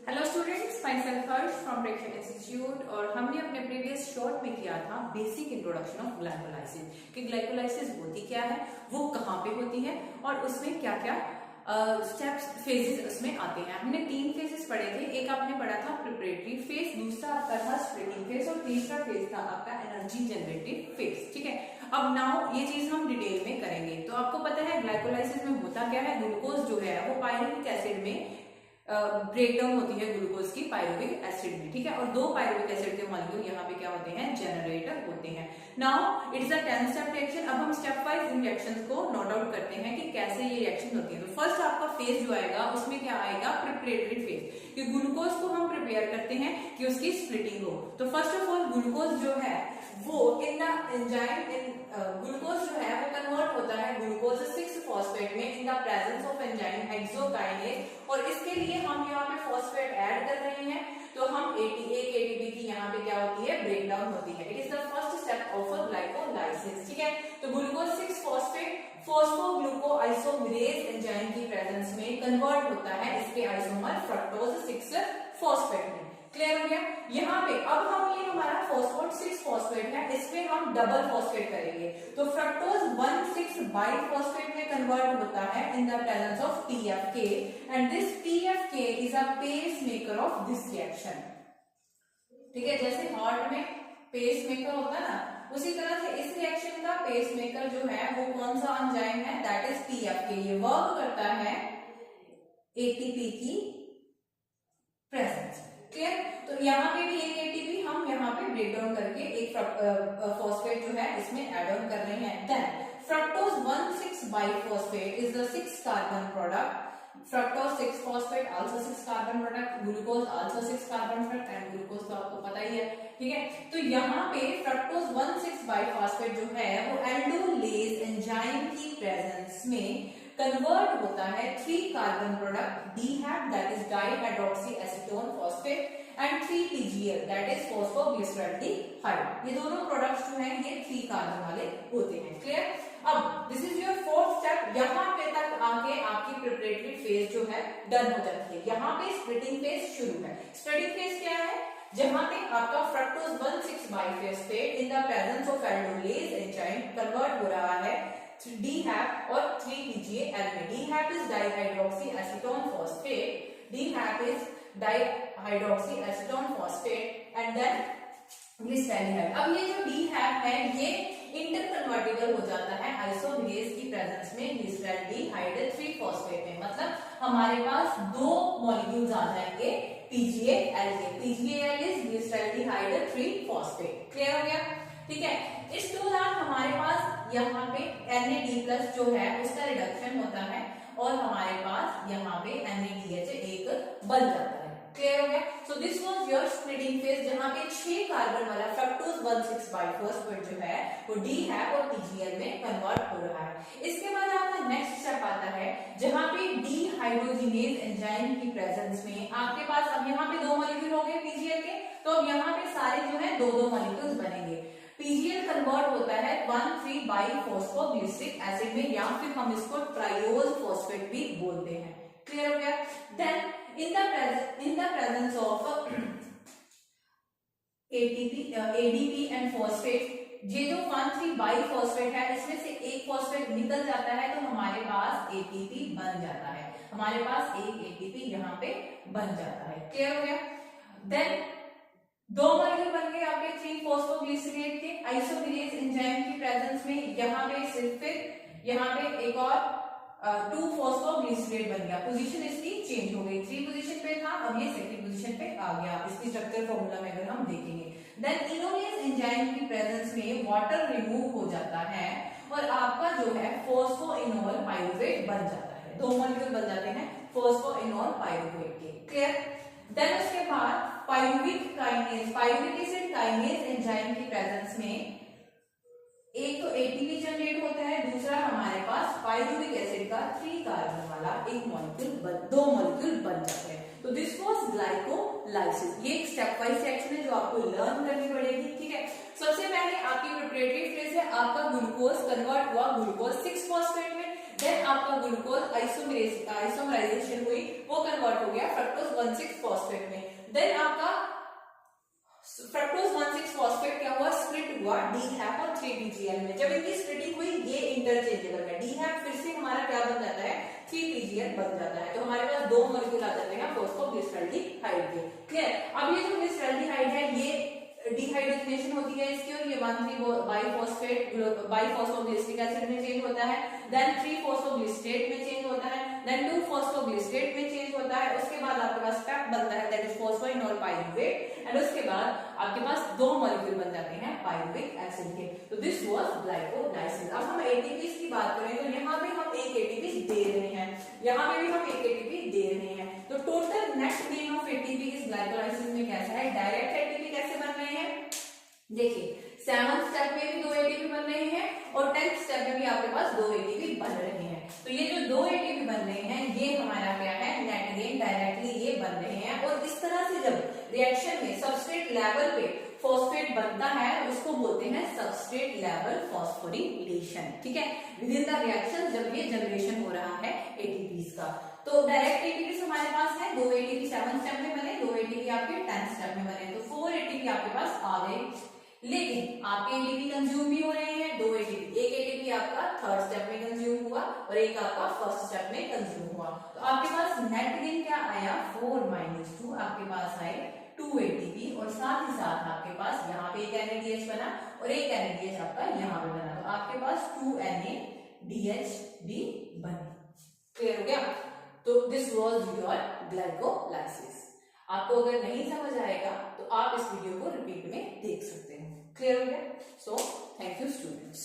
Hello students, my self Harsh from प्रेक्षण institute. और हमने अपने प्रीवियस शॉर्ट में किया था बेसिक इंट्रोडक्शन ऑफ ग्लाइकोलाइसिस कि ग्लाइकोलाइसिस होती क्या है, वो कहाँ पे होती है और उसमें क्या क्या स्टेप्स फेजेस उसमें आते हैं। हमने 3 फेजेस पढ़े थे। एक आपने पढ़ा था प्रिपरेटरी फेज, दूसरा आपका था स्प्लिटिंग फेज और तीसरा फेज था आपका एनर्जी जनरेटिव फेज। ठीक है, अब नाउ ये चीज हम डिटेल में करेंगे। तो आपको पता है ग्लाइकोलाइसिस में होता क्या है, ग्लूकोज जो है वो पायरुविक एसिड में ब्रेकडाउन होती है ग्लूकोज की पायरुविक एसिड में। ठीक है, और 2 पायरुविक एसिड के मॉलिक्यूल यहाँ पे क्या होते हैं, जनरेटर होते हैं। Now it is a 10 step reaction. अब हम स्टेप वाइज इन रिएक्शंस को नोट आउट करते हैं कि कैसे ये रिएक्शन होती है। तो फर्स्ट आपका फेज जो आएगा उसमें क्या आएगा, प्रिपरेटरी फेज, कि ग्लूकोज को हम प्रिपेयर करते हैं कि उसकी स्प्लिटिंग हो। तो फर्स्ट ऑफ ऑल ग्लूकोज जो है वो इन द एंजाइम ग्लूकोज जो है वो कन्वर्ट होता है ग्लूकोज 6 फॉस्फेट में इन the presence of enzyme hexokinase. और इसके लिए हम यहाँ पे फॉस्फेट ऐड कर रहे हैं, तो हम एटीपी की यहाँ पे क्या होती है, ब्रेकडाउन होती है। It is the first step of glycolysis. ठीक है, तो ग्लूकोज 6 फॉस्फेट फॉस्फोग्लूको आइसोमेरेज एंजाइम की प्रेजेंस में कन्वर्ट होता है इसके आइसोमर फ्रक्टोज 6 फॉस्फेट में। क्लियर हो गया। यहाँ पे अब हम ये हमारा फॉस्फेट 6 फॉस्फेट है, इसमें हम डबल फॉस्फेट करेंगे, तो फ्रक्टोज 1,6 बाइफॉस्फेट में कन्वर्ट होता है in the presence of TFK and this TFK is a pacemaker of this reaction. ठीक है, जैसे हार्ट में पेस मेकर होता है ना, उसी तरह से इस रिएक्शन का पेस मेकर जो है वो कौन सा एंजाइम है, दैट इज TFK। ये वर्क करता है एटीपी की प्रेजेंस। क्लियर, तो यहाँ पे भी एक एटीपी हम यहाँ पे ब्रेक डाउन करके एक फॉस्फेट जो है इसमें एड ऑन कर रहे हैं। Then fructose 1,6 bisphosphate is the 6 carbon product. Fructose 6 phosphate also 6 carbon product, glucose also 6 carbon product and glucose तो आपको पता ही है। ठीक है, तो यहाँ पे फ्रक्टोज 1,6 बाइफॉस्फेट जो है वो एल्डोलेज एंजाइम की प्रेजेंस में कन्वर्ट होता है 3 carbon product DHAP that is dihydroxy acetone phosphate and 3 PGL that is phosphoglyceraldehyde. ये दोनों प्रोडक्ट्स जो हैं ये 3 कार्बन वाले होते हैं। क्लियर, अब this is your 4th step. यहाँ पे तक आके आपकी प्रिपरेटरी फेज जो है डन हो जाती है। यहाँ पे स्प्लिटिंग फेज शुरू है। स्प्लिटिंग फेज क्या है, जहां पे आपका fructose 1,6 biphosphate in the presence of aldolase enzyme convert हो रहा है DHAP और 3 PGL में। DHAP is dihydroxy acetone phosphate, DHAP is dihydroxy acetone phosphate and then glyceraldehyde। अब ये जो DHAP है ये इंटरकन्वर्टिबल हो जाता है आइसोमेरेज की प्रेजेंस में ग्लिसरॉल्डिहाइड 3 फॉस्फेट में। मतलब हमारे पास 2 मॉलिक्यूल्स आ जाएंगे PGAL के। PGAL is glyceraldehyde 3 phosphate. Clear हो गया। ठीक है, इस दौरान हमारे पास यहाँ पे NAD+ जो है उसका रिडक्शन होता है और हमारे पास यहाँ पे NADH एक बन जाता है। क्लियर हो गया। So this was your splitting phase, जहाँ पे 6 कार्बन वाला फ्रक्टोज 1,6 बाइफॉस्फेट जो है वो DHAP और PGL में कन्वर्ट हो रहा है। इसके बाद आपका नेक्स्ट स्टेप आता है जहाँ पे डीहाइड्रोजिनेज एंजाइम की प्रेजेंस में आपके पास अब यहाँ पे 2 मॉलिक्यूल हो गए PGL के, तो अब यहाँ पे सारे जो है 2-2 मॉलिक्यूल्स बनेंगे। PGL कन्वर्ट होता है 1,3 बाइफॉस्फोग्लिसरिक एसिड में, या फिर हम इसको ट्राइयोज फॉस्फेट भी बोलते हैं। क्लियर हो गया। Then in the presence of ADP and phosphate, ये जो 1,3 बाइफॉस्फेट है इसमें से एक फॉस्फेट निकल जाता है तो हमारे पास ATP बन जाता है। हमारे पास एक ATP यहाँ पे बन जाता है। क्लियर हो गया। देन 2 मॉलिक्यूल बन गए आपके 3 फॉस्फोग्लिसरेट के आइसोमेरेज एंजाइम की प्रेजेंस में। यहाँ पे सिर्फ यहाँ पे एक और 2 फॉस्फोग्लिसरेट बन गया। पोजीशन इसकी चेंज हो गई, 3 पोजीशन पे था, अब ये सेकंड पोजीशन पे आ गया। इसकी स्ट्रक्चर फॉर्मूला में अगर हम देखेंगे, देन इनोलेज एंजाइम की प्रेजेंस में वाटर रिमूव हो जाता है और आपका जो है फॉस्फोइनोल पाइरुवेट बन जाता है। 2 मॉलिक्यूल बन जाते हैं फॉस्फोइनोल पाइरुवेट के। क्लियर। देन उसके बाद पाइरुविक एसिड काइनेज एंजाइम की प्रेजेंस में एक तो ATP जनरेट होता है, दूसरा हमारे पास पाइरुविक एसिड का 3 कार्बन वाला एक मॉलिक्यूल 2 मॉलिक्यूल बन जाते हैं। तो दिस वाज ग्लाइकोलाइसिस। ये एक स्टेप वाइज सेक्शन है जो आपको लर्न करनी पड़ेगी। ठीक है, सबसे पहले आपकी प्रिपरेटरी फेज है, आपका ग्लूकोज कन्वर्ट हुआ ग्लूकोज 6 फॉस्फेट में, देन आपका ग्लूकोज आइसोमराइजेशन हुई, वो कन्वर्ट हो गया फ्रक्टोज 1,6 फॉस्फेट में। देन आपका फ्रक्टोज 1,6 फॉस्फेट क्या हुआ, स्प्लिट हुआ DHAP और 3-PGL में। जब इनकी स्प्लिटिंग हुई ये इंटरचेंजेबल है, DHAP फिर से हमारा क्या बन जाता है, 3-PGL बन जाता है। तो हमारे पास दो मॉलिक्यूल आ जाते हैं फॉस्फोग्लिसरॉल्डिहाइड के। क्लियर। अब ये जो ग्लिसरॉल्डिहाइड है ये डिहाइड्रोजनेशन होती है इसकी, और ये 1,3 बाइफॉस्फोग्लिसरिक एसिड में चेंज होता है, देन 3-फॉस्फोग्लिसरेट में चेंज होता है, देन 2-फॉस्फोग्लिसरेट में चेंज होता है। उसके बाद आपके पास पैप बनता है, that is phosphoenol pyruvate, and उसके बाद आपके पास दो मॉलिक्यूल बन जाते हैं पाइरुविक एसिड के। तो दिस वाज ग्लाइकोलाइसिस। अब हम एटीपीज की बात करें तो यहाँ पे हम एक एटीपी दे रहे हैं, यहाँ पे भी हम एक एटीपी दे रहे हैं। तो total net gain of ATP इस ग्लाइकोलाइसिस में कैसा है, डायरेक्ट एटीपी कैसे बन रहे हैं, देखिए 7th स्टेप में भी दो एटीपी बन रहे हैं और 10th स्टेप में भी आपके पास दो एटीपी बन रहे हैं। तो ये जो दो एटीपी बन रहे हैं ये हमारा क्या है, नेट गेन, डायरेक्टली ये बन रहे हैं। और इस तरह से जब रिएक्शन में सबस्ट्रेट लेवल पे फॉस्फेट बनता है उसको बोलते हैं सबस्ट्रेट लेवल फॉस्फोरिलेशन। ठीक है, विद इन द रिएक्शन जब ये जनरेशन हो रहा है एटीपीज का। तो डायरेक्ट एटीपी हमारे पास है, दो एटीपी 7th स्टेप में बने, दो एटीपी आपके 10th स्टेप में बने, तो 4 एटीपी आपके पास आ गए। लेकिन आपके एटीपी कंज्यूम भी हो रहे हैं, दो एटीपी, एक एटीपी आपका 3rd स्टेप में कंज्यूम हुआ और एक आपका 1st स्टेप में कंज्यूम हुआ। तो आपके पास नेट गेन क्या आया, 4 - 2, आपके पास आए 2 एटीपी, और साथ ही साथ आपके पास यहाँ पे एक NADH बना और एक NADH आपका यहाँ पे बना, तो आपके पास 2 NADH भी बने। क्लियर हो गया। तो दिस वाज योर ग्लाइकोलाइसिस। आपको अगर नहीं समझ आएगा तो आप इस वीडियो को रिपीट में देख सकते हैं। क्लियर हो गया। So thank you students.